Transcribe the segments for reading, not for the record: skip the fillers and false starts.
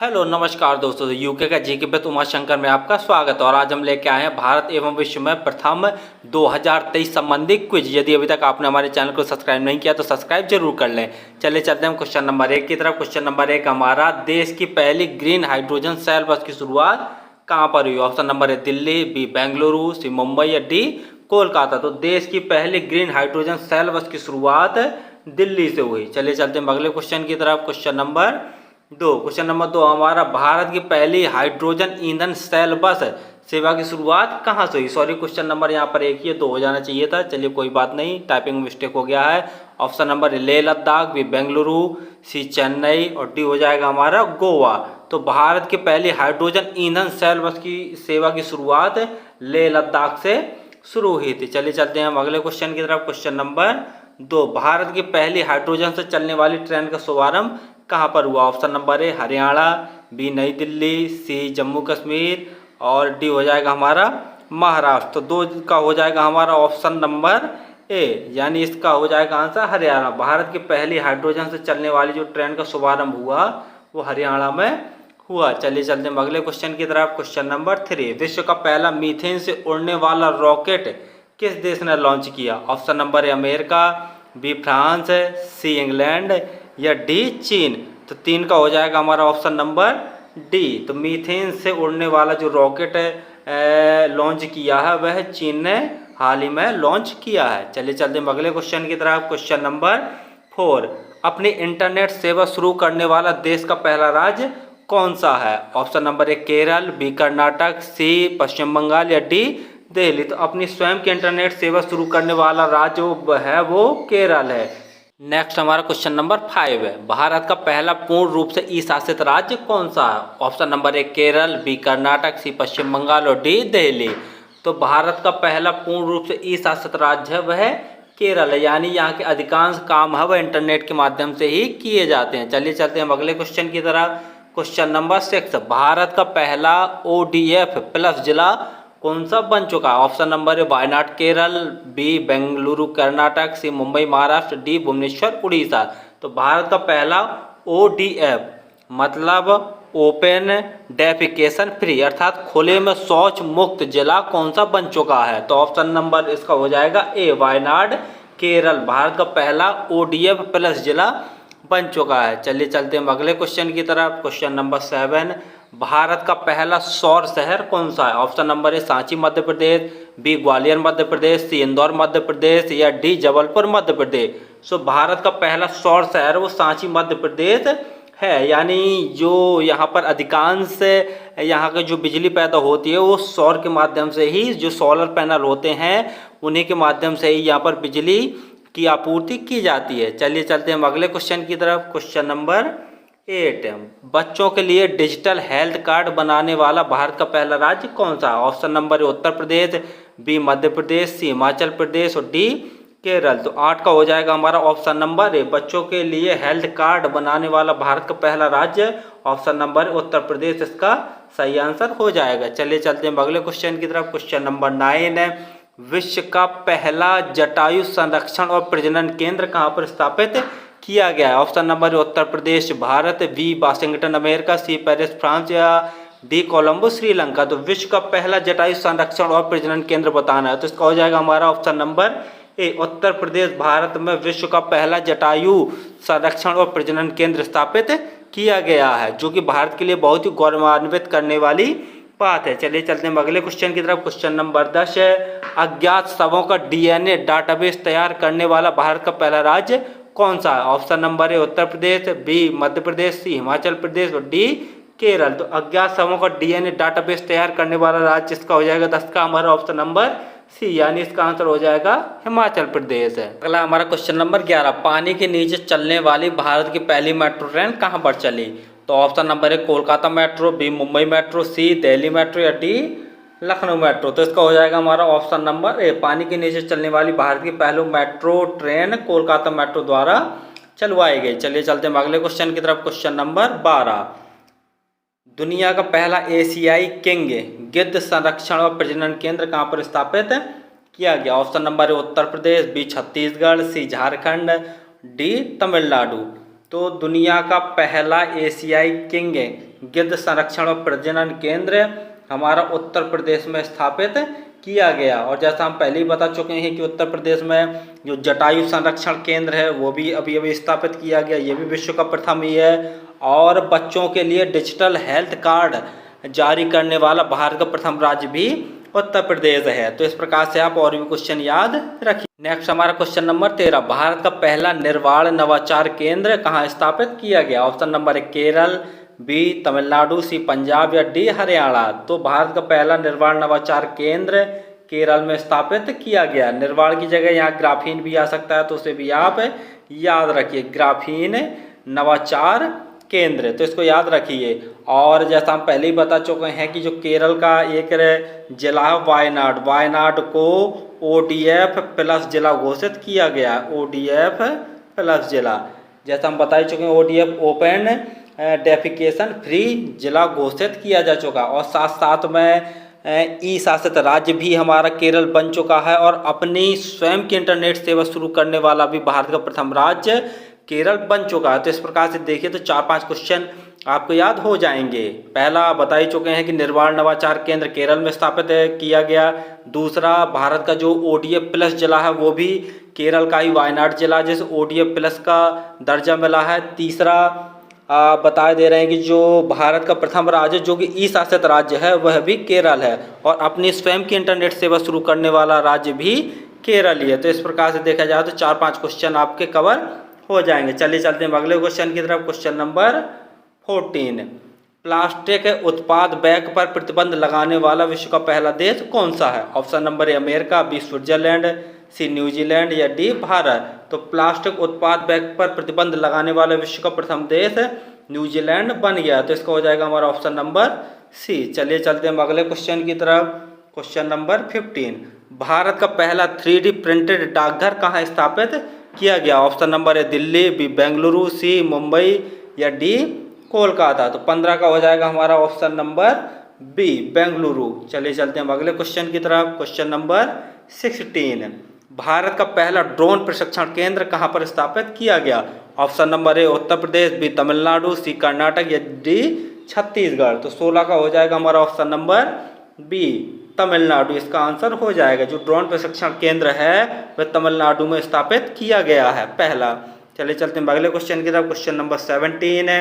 Hello नमस्कार दोस्तों, UK का जीके पे उमाशंकर में आपका स्वागत है। और आज हम लेके आए हैं भारत एवं विश्व में प्रथम 2023 संबंधी क्विज। यदि अभी तक आपने हमारे चैनल को सब्सक्राइब नहीं किया तो सब्सक्राइब जरूर कर लें। चलिए चलते हैं क्वेश्चन नंबर 1 की तरफ। क्वेश्चन नंबर 1 हमारा, देश की पहली ग्रीन हाइड्रोजन सेल बस की शुरुआत कहाँ पर हुई? ऑप्शन नंबर है दिल्ली, बी बेंगलुरु, सी मुंबई या डी कोलकाता। तो देश की पहली ग्रीन हाइड्रोजन सेल बस की शुरुआत दिल्ली से हुई। चलिए चलते हैं अगले क्वेश्चन की तरफ। क्वेश्चन नंबर दो हमारा, भारत की पहली हाइड्रोजन ईंधन सेल बस सेवा की शुरुआत कहाँ से हुई? सॉरी, क्वेश्चन नंबर यहाँ पर एक ही है, दो हो जाना चाहिए था। चलिए कोई बात नहीं, टाइपिंग मिस्टेक हो गया है। Option number Leh Ladakh, B Bengaluru, C Chennai और डी हो जाएगा हमारा गोवा। तो भारत की पहली हाइड्रोजन ईंधन सेल बस की सेवा की शुरुआत लेह लद्दाख से शुरू हुई थी। चलिए चलते हैं हम अगले क्वेश्चन की तरफ। क्वेश्चन नंबर दो, भारत की पहली हाइड्रोजन से चलने वाली ट्रेन का शुभारंभ कहाँ पर हुआ? Option number A Haryana, B New Delhi, सी जम्मू कश्मीर और डी हो जाएगा हमारा महाराष्ट्र। तो दो का हो जाएगा हमारा ऑप्शन नंबर ए, यानी इसका हो जाएगा आंसर हरियाणा। भारत की पहली हाइड्रोजन से चलने वाली जो ट्रेन का शुभारंभ हुआ वो हरियाणा में हुआ। चलिए चलते हैं अगले क्वेश्चन की तरफ। क्वेश्चन नंबर 3, विश्व का पहला मीथेन से उड़ने वाला रॉकेट किस देश ने लॉन्च किया? Option number A America, B France, C England या डी चीन। तो तीन का हो जाएगा हमारा ऑप्शन नंबर डी। तो मीथेन से उड़ने वाला जो रॉकेट लॉन्च किया है वह चीन ने हाल ही में लॉन्च किया है। चलिए चलते हैं अगले क्वेश्चन की तरफ। क्वेश्चन नंबर 4, अपनी इंटरनेट सेवा शुरू करने वाला देश का पहला राज्य कौन सा है? Option number A Kerala, B Karnataka, C Paschim Bangal या डी दिल्ली। तो अपनी स्वयं की इंटरनेट सेवा शुरू करने वाला राज्य है वो केरल है। नेक्स्ट हमारा क्वेश्चन नंबर 5 है, भारत का पहला पूर्ण रूप से ई शासित राज्य कौन सा है? Option number A Kerala, B Karnataka, C Paschim Bangal और डी दिल्ली। तो भारत का पहला पूर्ण रूप से ई शासित राज्य है वह केरल है, यानी यहाँ के अधिकांश काम है वह इंटरनेट के माध्यम से ही किए जाते हैं। चलिए चलते हैं हम अगले क्वेश्चन की तरफ। क्वेश्चन नंबर 6, भारत का पहला ODF प्लस जिला कौन सा बन चुका है? Option number A Wayanad Kerala, B Bengaluru Karnataka, C Mumbai Maharashtra, D Bhubaneswar Orissa. तो भारत का पहला ODF मतलब ओपन डेफिकेशन फ्री अर्थात खुले में शौच मुक्त जिला कौन सा बन चुका है? तो ऑप्शन नंबर इसका हो जाएगा ए वायनाड केरल, भारत का पहला ODF प्लस जिला बन चुका है। चलिए चलते हैं अगले क्वेश्चन की तरफ। क्वेश्चन नंबर 7, भारत का पहला सौर शहर कौन सा है? Option number A Sanchi Madhya Pradesh, B Gwalior Madhya Pradesh, C Indore Madhya Pradesh या डी जबलपुर मध्य प्रदेश। सो भारत का पहला सौर शहर वो सांची मध्य प्रदेश है, यानी जो यहाँ पर अधिकांश यहाँ की जो बिजली पैदा होती है वो सौर के माध्यम से ही, जो सोलर पैनल होते हैं उन्हीं के माध्यम से ही यहाँ पर बिजली की आपूर्ति की जाती है। चलिए चलते हैं हम अगले क्वेश्चन की तरफ। क्वेश्चन नंबर 8, बच्चों के लिए डिजिटल हेल्थ कार्ड बनाने वाला भारत का पहला राज्य कौन सा है? Option number A Uttar Pradesh, B Madhya Pradesh, C Himachal Pradesh और डी केरल। तो 8 का हो जाएगा हमारा ऑप्शन नंबर ए, बच्चों के लिए हेल्थ कार्ड बनाने वाला भारत का पहला राज्य ऑप्शन नंबर उत्तर प्रदेश इसका सही आंसर हो जाएगा। चलिए चलते हैं अगले क्वेश्चन की तरफ। क्वेश्चन नंबर 9 है, विश्व का पहला जटायु संरक्षण और प्रजनन केंद्र कहाँ पर स्थापित किया गया है? Option number Uttar Pradesh Bharat, B Washington America, C Paris France या डी कोलंबो श्रीलंका। तो विश्व का पहला जटायु संरक्षण और प्रजनन केंद्र बताना है, तो इसका हो जाएगा हमारा option number A Uttar Pradesh Bharat में विश्व का पहला जटायु संरक्षण और प्रजनन केंद्र स्थापित किया गया है, जो कि भारत के लिए बहुत ही गौरवान्वित करने वाली बात है। चलिए चलते हैं अगले क्वेश्चन की तरफ। क्वेश्चन नंबर 10 है, अज्ञात शवों का DNA डाटाबेस तैयार करने वाला भारत का पहला राज्य कौन सा है? Option number A Uttar Pradesh, B Madhya Pradesh, C Himachal Pradesh और डी केरल। तो अज्ञात शवों का DNA डाटाबेस तैयार करने वाला राज्य इसका हो जाएगा 10 का हमारा ऑप्शन नंबर सी, यानी इसका आंसर हो जाएगा हिमाचल प्रदेश है। अगला हमारा क्वेश्चन नंबर 11, पानी के नीचे चलने वाली भारत की पहली मेट्रो ट्रेन कहाँ पर चली? तो option number A Kolkata metro, B Mumbai metro, C Delhi metro या डी लखनऊ मेट्रो। तो इसका हो जाएगा हमारा ऑप्शन नंबर ए, पानी के नीचे चलने वाली भारत की पहली मेट्रो ट्रेन कोलकाता मेट्रो द्वारा चलवाई गई। चलिए चलते हैं अगले क्वेश्चन की तरफ। क्वेश्चन नंबर 12, दुनिया का पहला एशियाई किंग गिद्ध संरक्षण और प्रजनन केंद्र कहाँ पर स्थापित किया गया? Option number A Uttar Pradesh, B Chhattisgarh, C Jharkhand, D Tamil Nadu. तो दुनिया का पहला एशियाई किंग गिद्ध संरक्षण और प्रजनन केंद्र हमारा उत्तर प्रदेश में स्थापित किया गया। और जैसा हम पहले ही बता चुके हैं कि उत्तर प्रदेश में जो जटायु संरक्षण केंद्र है वो भी अभी अभी स्थापित किया गया, ये भी विश्व का प्रथम ही है। और बच्चों के लिए डिजिटल हेल्थ कार्ड जारी करने वाला भारत का प्रथम राज्य भी उत्तर प्रदेश है। तो इस प्रकार से आप और भी क्वेश्चन याद रखिए। नेक्स्ट हमारा क्वेश्चन नंबर 13, भारत का पहला निर्वाण नवाचार केंद्र कहाँ स्थापित किया गया? ऑप्शन नंबर है केरल, बी तमिलनाडु, सी पंजाब या डी हरियाणा। तो भारत का पहला निर्वाण नवाचार केंद्र केरल में स्थापित किया गया। निर्वाण की जगह यहाँ ग्राफीन भी आ सकता है, तो उसे भी आप याद रखिए, ग्राफीन नवाचार केंद्र, तो इसको याद रखिए। और जैसा हम पहले ही बता चुके हैं कि जो केरल का एक जिला है वायनाड, वायनाड को ODF प्लस जिला घोषित किया गया, ODF प्लस जिला। जैसा हम बता चुके हैं ODF ओपन डेफिकेशन फ्री जिला घोषित किया जा चुका। और साथ साथ में ई शासित राज्य भी हमारा केरल बन चुका है और अपनी स्वयं की इंटरनेट सेवा शुरू करने वाला भी भारत का प्रथम राज्य केरल बन चुका है। तो इस प्रकार से देखिए तो 4-5 क्वेश्चन आपको याद हो जाएंगे। पहला बता ही चुके हैं कि निर्वाण नवाचार केंद्र केरल में स्थापित किया गया। दूसरा, भारत का जो ODF प्लस जिला है वो भी केरल का ही वायनाड जिला, जिसे ODF प्लस का दर्जा मिला है। तीसरा बता दे रहे हैं कि जो भारत का प्रथम राज्य जो कि ई शासित राज्य है वह भी केरल है और अपनी स्वयं की इंटरनेट सेवा शुरू करने वाला राज्य भी केरल ही है। तो इस प्रकार से देखा जाए तो 4-5 क्वेश्चन आपके कवर हो जाएंगे। चलिए चलते हैं अगले क्वेश्चन की तरफ। क्वेश्चन नंबर 14, प्लास्टिक उत्पाद बैग पर प्रतिबंध लगाने वाला विश्व का पहला देश कौन सा है? Option number A America, B Switzerland, C New Zealand या डी भारत। तो प्लास्टिक उत्पाद बैग पर प्रतिबंध लगाने वाला विश्व का प्रथम देश न्यूजीलैंड बन गया। तो इसका हो जाएगा हमारा ऑप्शन नंबर सी। चलिए चलते हैं अगले क्वेश्चन की तरफ। क्वेश्चन नंबर 15, भारत का पहला 3D प्रिंटेड डाकघर कहाँ स्थापित किया गया? ऑप्शन नंबर है दिल्ली, बी बेंगलुरु, सी मुंबई या डी कोलकाता। तो 15 का हो जाएगा हमारा ऑप्शन नंबर बी बेंगलुरु। चलिए चलते हैं अगले क्वेश्चन की तरफ। क्वेश्चन नंबर 16, भारत का पहला ड्रोन प्रशिक्षण केंद्र कहाँ पर स्थापित किया गया? Option number A Uttar Pradesh, B Tamil Nadu, C Karnataka या डी छत्तीसगढ़। तो 16 का हो जाएगा हमारा ऑप्शन नंबर बी तमिलनाडु, इसका आंसर हो जाएगा। जो ड्रोन प्रशिक्षण केंद्र है वह तमिलनाडु में स्थापित किया गया है पहला। चलिए चलते हैं अगले क्वेश्चन की तरफ। क्वेश्चन नंबर 17 है,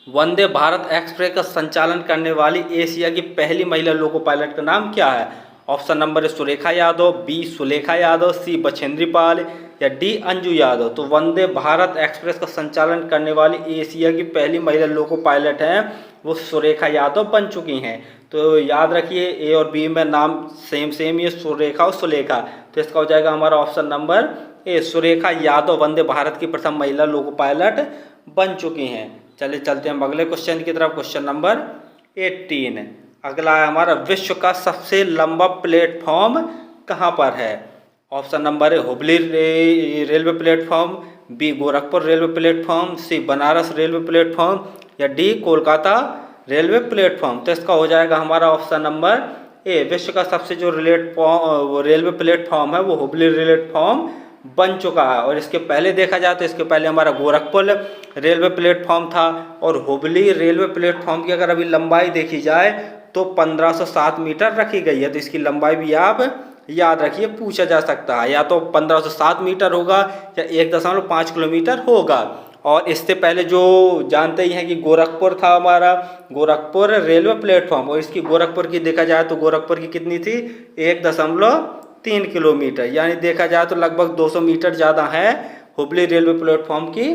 वंदे भारत एक्सप्रेस का संचालन करने वाली एशिया की पहली महिला लोको पायलट का नाम क्या है? ऑप्शन नंबर है सुरेखा यादव, बी सुलेखा यादव, सी बछेंद्री पाल या डी अंजू यादव। तो वंदे भारत एक्सप्रेस का संचालन करने वाली एशिया की पहली महिला लोको पायलट हैं वो सुरेखा यादव बन चुकी हैं। तो याद रखिए ए और बी में नाम सेम ही है, सुरेखा और सुलेखा। तो इसका हो जाएगा हमारा option number A, Surekha Yadav Vande Bharat की प्रथम महिला लोको पायलट बन चुकी हैं। चलिए चलते हैं हम अगले क्वेश्चन की तरफ। क्वेश्चन नंबर 18, अगला है हमारा विश्व का सबसे लंबा प्लेटफॉर्म कहाँ पर है? ऑप्शन नंबर है Hubli railway platform, B Gorakhpur railway platform, C Banaras railway platform या डी कोलकाता रेलवे प्लेटफॉर्म। तो इसका हो जाएगा हमारा ऑप्शन नंबर ए, विश्व का सबसे जो रेलवे प्लेटफॉर्म है वो हुबली रेलवे प्लेटफॉर्म बन चुका है। और इसके पहले देखा जाए तो इसके पहले हमारा गोरखपुर रेलवे प्लेटफॉर्म था। और हुबली रेलवे प्लेटफॉर्म की अगर अभी लंबाई देखी जाए तो 1507 मीटर रखी गई है। तो इसकी लंबाई भी आप याद रखिए, पूछा जा सकता है, या तो 1507 मीटर होगा या 1.5 किलोमीटर होगा। और इससे पहले जो जानते ही हैं कि गोरखपुर था हमारा, गोरखपुर रेलवे प्लेटफॉर्म, और इसकी गोरखपुर की देखा जाए तो गोरखपुर की कितनी थी 1.3 किलोमीटर, यानी देखा जाए तो लगभग 200 मीटर ज़्यादा है हुबली रेलवे प्लेटफॉर्म की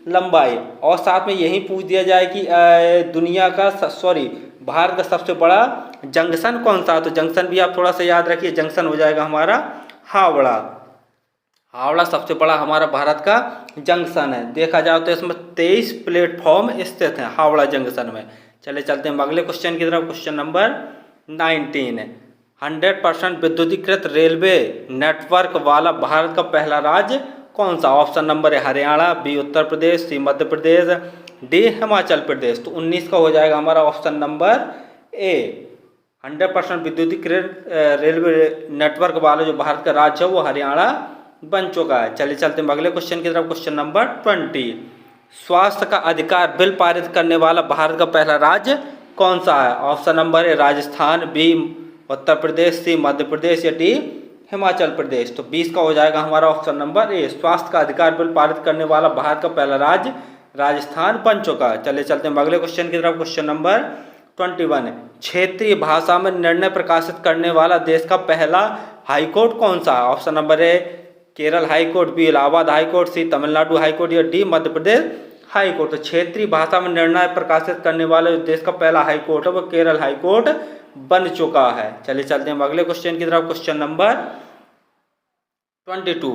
लंबाई। और साथ में यही पूछ दिया जाए कि भारत का सबसे बड़ा जंक्शन कौन सा है? तो जंक्शन भी आप थोड़ा सा याद रखिए, जंक्शन हो जाएगा हमारा हावड़ा। हावड़ा सबसे बड़ा हमारा भारत का जंक्शन है। देखा जाए तो इसमें 23 प्लेटफॉर्म स्थित हैं हावड़ा जंक्शन में। चले चलते हैं अगले क्वेश्चन की तरफ। क्वेश्चन नंबर 19, 100% विद्युतीकृत रेलवे नेटवर्क वाला भारत का पहला राज्य कौन सा? ऑप्शन नंबर है Haryana, B Uttar Pradesh, C Madhya Pradesh, D Himachal Pradesh. तो 19 का हो जाएगा हमारा ऑप्शन नंबर ए, 100% विद्युतीकृत रेलवे नेटवर्क वाला जो भारत का राज्य है वो हरियाणा बन चुका है। चलिए चलते हैं अगले क्वेश्चन की तरफ। क्वेश्चन नंबर 20, स्वास्थ्य का अधिकार बिल पारित करने वाला भारत का पहला राज्य कौन सा है? Option number A Rajasthan, B Uttar Pradesh, C Madhya Pradesh या डी हिमाचल प्रदेश। तो 20 का हो जाएगा हमारा ऑप्शन नंबर ए। स्वास्थ्य का अधिकार बिल पारित करने वाला भारत का पहला राज्य राजस्थान बन चुका है। चलिए चलते हैं अगले क्वेश्चन की तरफ। क्वेश्चन नंबर 21, क्षेत्रीय भाषा में निर्णय प्रकाशित करने वाला देश का पहला हाईकोर्ट कौन सा है? Option number A Kerala high court, B Allahabad high court, C Tamil Nadu high court या डी मध्य प्रदेश हाईकोर्ट। तो क्षेत्रीय भाषा में निर्णय प्रकाशित करने वाले देश का पहला हाईकोर्ट है वो केरल हाईकोर्ट बन चुका है। चलिए चलते हैं अगले क्वेश्चन की तरफ। क्वेश्चन नंबर 22,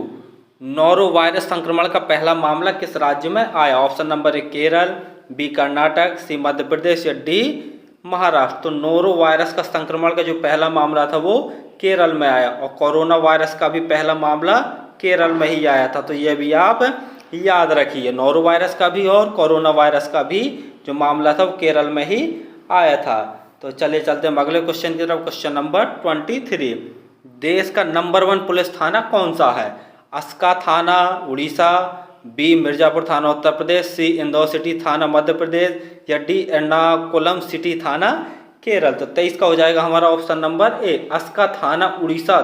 नोरो वायरस संक्रमण का पहला मामला किस राज्य में आया? Option number A Kerala, B Karnataka, C Madhya Pradesh या डी महाराष्ट्र। तो नोरो वायरस का संक्रमण का जो पहला मामला था वो केरल में आया और कोरोना वायरस का भी पहला मामला केरल में ही आया था। तो ये भी आप याद रखिए, नोरो वायरस का भी और कोरोना वायरस का भी जो मामला था वो केरल में ही आया था। तो चलिए चलते हैं अगले क्वेश्चन की तरफ। क्वेश्चन नंबर 23, देश का नंबर 1 पुलिस थाना कौन सा है? अस्का थाना उड़ीसा, बी मिर्जापुर थाना उत्तर प्रदेश, सी इंदौर सिटी थाना मध्य प्रदेश या डी एर्नाकुलम सिटी थाना केरल। तो 23 का हो जाएगा हमारा ऑप्शन नंबर ए अस्का थाना उड़ीसा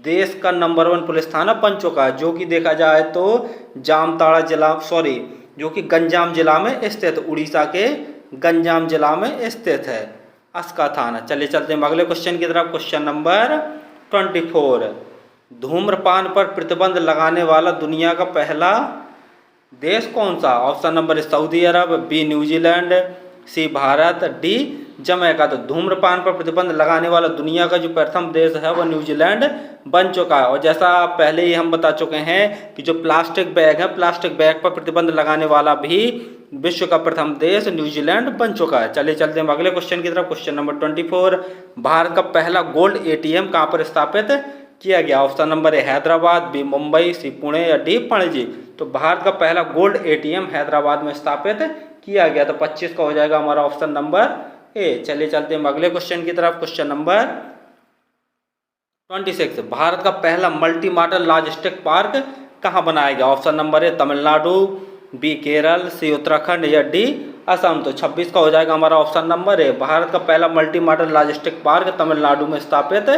देश का नंबर 1 पुलिस थाना बन चुका है, जो कि देखा जाए तो जामताड़ा जिला जो कि गंजाम जिला में स्थित, उड़ीसा के गंजाम जिला में स्थित है अस्का थाना। चलिए चलते हैं अगले क्वेश्चन की तरफ। क्वेश्चन नंबर 24, धूम्रपान पर प्रतिबंध लगाने वाला दुनिया का पहला देश कौन सा? Option number A Saudi Arab, B New Zealand, C Bharat, D Jamaica. तो धूम्रपान पर प्रतिबंध लगाने वाला दुनिया का जो प्रथम देश है वह न्यूजीलैंड बन चुका है। और जैसा पहले ही हम बता चुके हैं कि जो प्लास्टिक बैग है, प्लास्टिक बैग पर प्रतिबंध लगाने वाला भी विश्व का प्रथम देश न्यूजीलैंड बन चुका है। चलिए चलते हैं अगले क्वेश्चन की तरफ। क्वेश्चन नंबर 24, भारत का पहला गोल्ड एटीएम कहाँ पर स्थापित किया गया? Option number A Hyderabad, B Mumbai, C Pune या डी पणजी। तो भारत का पहला गोल्ड एटीएम हैदराबाद में स्थापित किया गया। तो 25 का हो जाएगा हमारा ऑप्शन नंबर ए। चलिए चलते हैं अगले क्वेश्चन की तरफ। क्वेश्चन नंबर 26, भारत का पहला मल्टी मॉडल लॉजिस्टिक पार्क कहाँ बनाया गया? Option number A Tamil Nadu, B Kerala, C Uttarakhand या डी असम। तो 26 का हो जाएगा हमारा ऑप्शन नंबर ए, भारत का पहला multi modal logistic park Tamil Nadu में स्थापित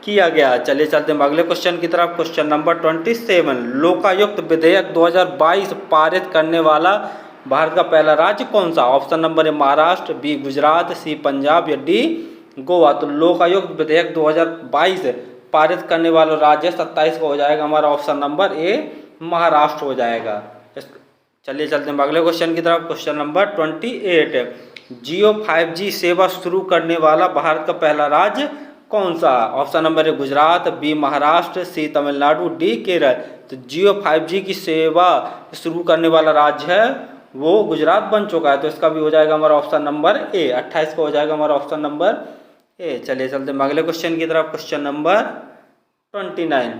किया गया। चलिए चलते हैं अगले क्वेश्चन की तरफ। क्वेश्चन नंबर 27, लोकायुक्त विधेयक 2022 पारित करने वाला भारत का पहला राज्य कौन सा? Option number A Maharashtra, B Gujarat, C Punjab या डी गोवा। तो लोकायुक्त विधेयक 2022 पारित करने वाला राज्य 27 का हो जाएगा हमारा ऑप्शन नंबर ए महाराष्ट्र हो जाएगा। चलिए चलते हैं अगले क्वेश्चन की तरफ। क्वेश्चन नंबर 28, जियो 5G सेवा शुरू करने वाला भारत का पहला राज्य कौन सा? Option number A Gujarat, B Maharashtra, C Tamil Nadu, D Kerala. तो जियो 5G की सेवा शुरू करने वाला राज्य है वो गुजरात बन चुका है। तो इसका भी हो जाएगा हमारा ऑप्शन नंबर ए। 28 का हो जाएगा हमारा ऑप्शन नंबर ए। चलिए चलते हैं अगले क्वेश्चन की तरफ। क्वेश्चन नंबर 29,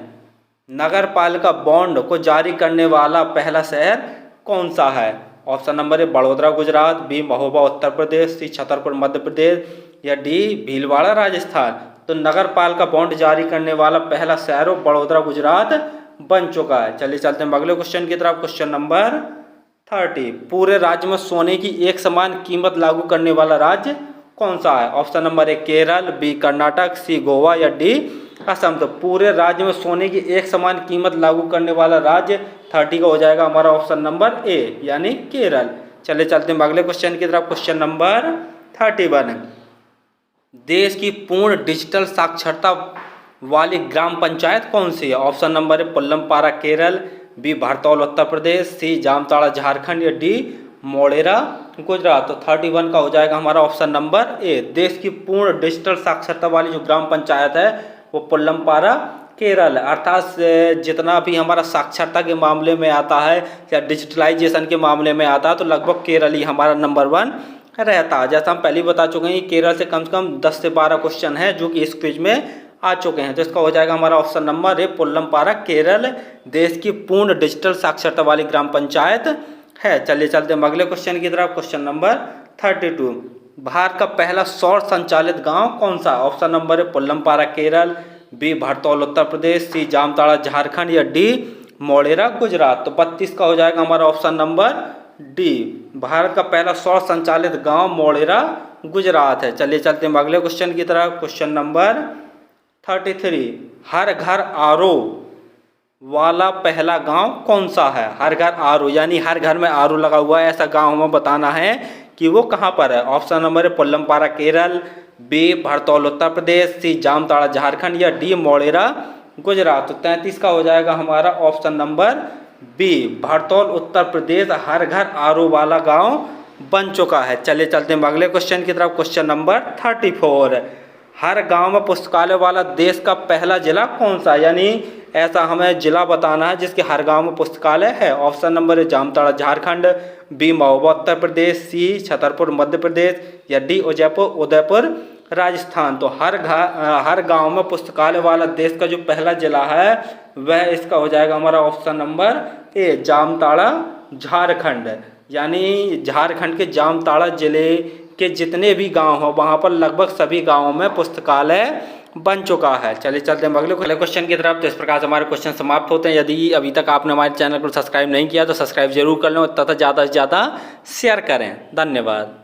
नगर पालिका बॉन्ड को जारी करने वाला पहला शहर कौन सा है? Option number A Baroda Gujarat, B Mahoba Uttar Pradesh, C Chhatarpur Madhya Pradesh या डी भीलवाड़ा राजस्थान। तो नगर पालिका बॉन्ड जारी करने वाला पहला शहर बड़ौदा गुजरात बन चुका है। चलिए चलते हैं अगले क्वेश्चन की तरफ। क्वेश्चन नंबर 30, पूरे राज्य में सोने की एक समान कीमत लागू करने वाला राज्य कौन सा है? Option number A Kerala, B Karnataka, C Goa या डी असम। तो पूरे राज्य में सोने की एक समान कीमत लागू करने वाला राज्य 30 का हो जाएगा हमारा ऑप्शन नंबर ए यानी केरल। चलिए चलते हैं अगले क्वेश्चन की तरफ। क्वेश्चन नंबर 31, देश की पूर्ण डिजिटल साक्षरता वाली ग्राम पंचायत कौन सी है? Option number A Pullampara Kerala, B Bhartaul Uttar Pradesh, C Jamtara Jharkhand या डी मोढेरा गुजरात। तो 31 का हो जाएगा हमारा ऑप्शन नंबर ए, देश की पूर्ण डिजिटल साक्षरता वाली जो ग्राम पंचायत है वो पुल्लमपारा केरल। अर्थात जितना भी हमारा साक्षरता के मामले में आता है या डिजिटलाइजेशन के मामले में आता है तो लगभग केरल ही हमारा नंबर 1 रहता है। जैसा हम पहले ही बता चुके हैं केरल से कम 10 से 12 क्वेश्चन हैं जो कि इस क्विज में आ चुके हैं। तो इसका हो जाएगा हमारा option number A Pullampara Kerala देश की पूर्ण डिजिटल साक्षरता वाली ग्राम पंचायत है। चलिए चलते हैं अगले क्वेश्चन की तरफ। क्वेश्चन नंबर 32, भारत का पहला सौर संचालित गांव कौन सा? Option number A Pullampara Kerala, B Bhartaul Uttar Pradesh, C Jamtara Jharkhand या डी मोढेरा गुजरात। तो 32 का हो जाएगा हमारा ऑप्शन नंबर डी, भारत का पहला सौर संचालित गांव मोढेरा गुजरात है। चलिए चलते हैं अगले क्वेश्चन की तरफ। क्वेश्चन नंबर 33, हर घर आरओ वाला पहला गांव कौन सा है? हर घर आरओ यानी हर घर में आरओ लगा हुआ है ऐसा गांव हमें बताना है कि वो कहाँ पर है। ऑप्शन नंबर है पोल्लमपारा केरल, बी भरतौल उत्तर प्रदेश, सी जामताड़ा झारखंड या डी मोढेरा गुजरात। तो 33 का हो जाएगा हमारा option number B, Bhartaul Uttar Pradesh हर घर आरओ वाला गांव बन चुका है। चलिए चलते हैं अगले क्वेश्चन की तरफ। क्वेश्चन नंबर 34, हर गांव में पुस्तकालय वाला देश का पहला जिला कौन सा? यानी ऐसा हमें जिला बताना है जिसके हर गांव में पुस्तकालय है। ऑप्शन नंबर है जामताड़ा झारखंड, बी महोबा उत्तर प्रदेश, सी छतरपुर मध्य प्रदेश या डी उदयपुर राजस्थान। तो हर गांव में पुस्तकालय वाला देश का जो पहला जिला है वह इसका हो जाएगा हमारा ऑप्शन नंबर ए, जामताड़ा झारखंड। यानी झारखंड के जामताड़ा जिले के जितने भी गांव हो वहाँ पर लगभग सभी गांवों में पुस्तकालय बन चुका है। चलिए चलते हैं अगले क्वेश्चन की तरफ। तो इस प्रकार से हमारे क्वेश्चन समाप्त होते हैं। यदि अभी तक आपने हमारे चैनल को सब्सक्राइब नहीं किया तो सब्सक्राइब जरूर कर लें तथा ज़्यादा से ज़्यादा शेयर करें। धन्यवाद।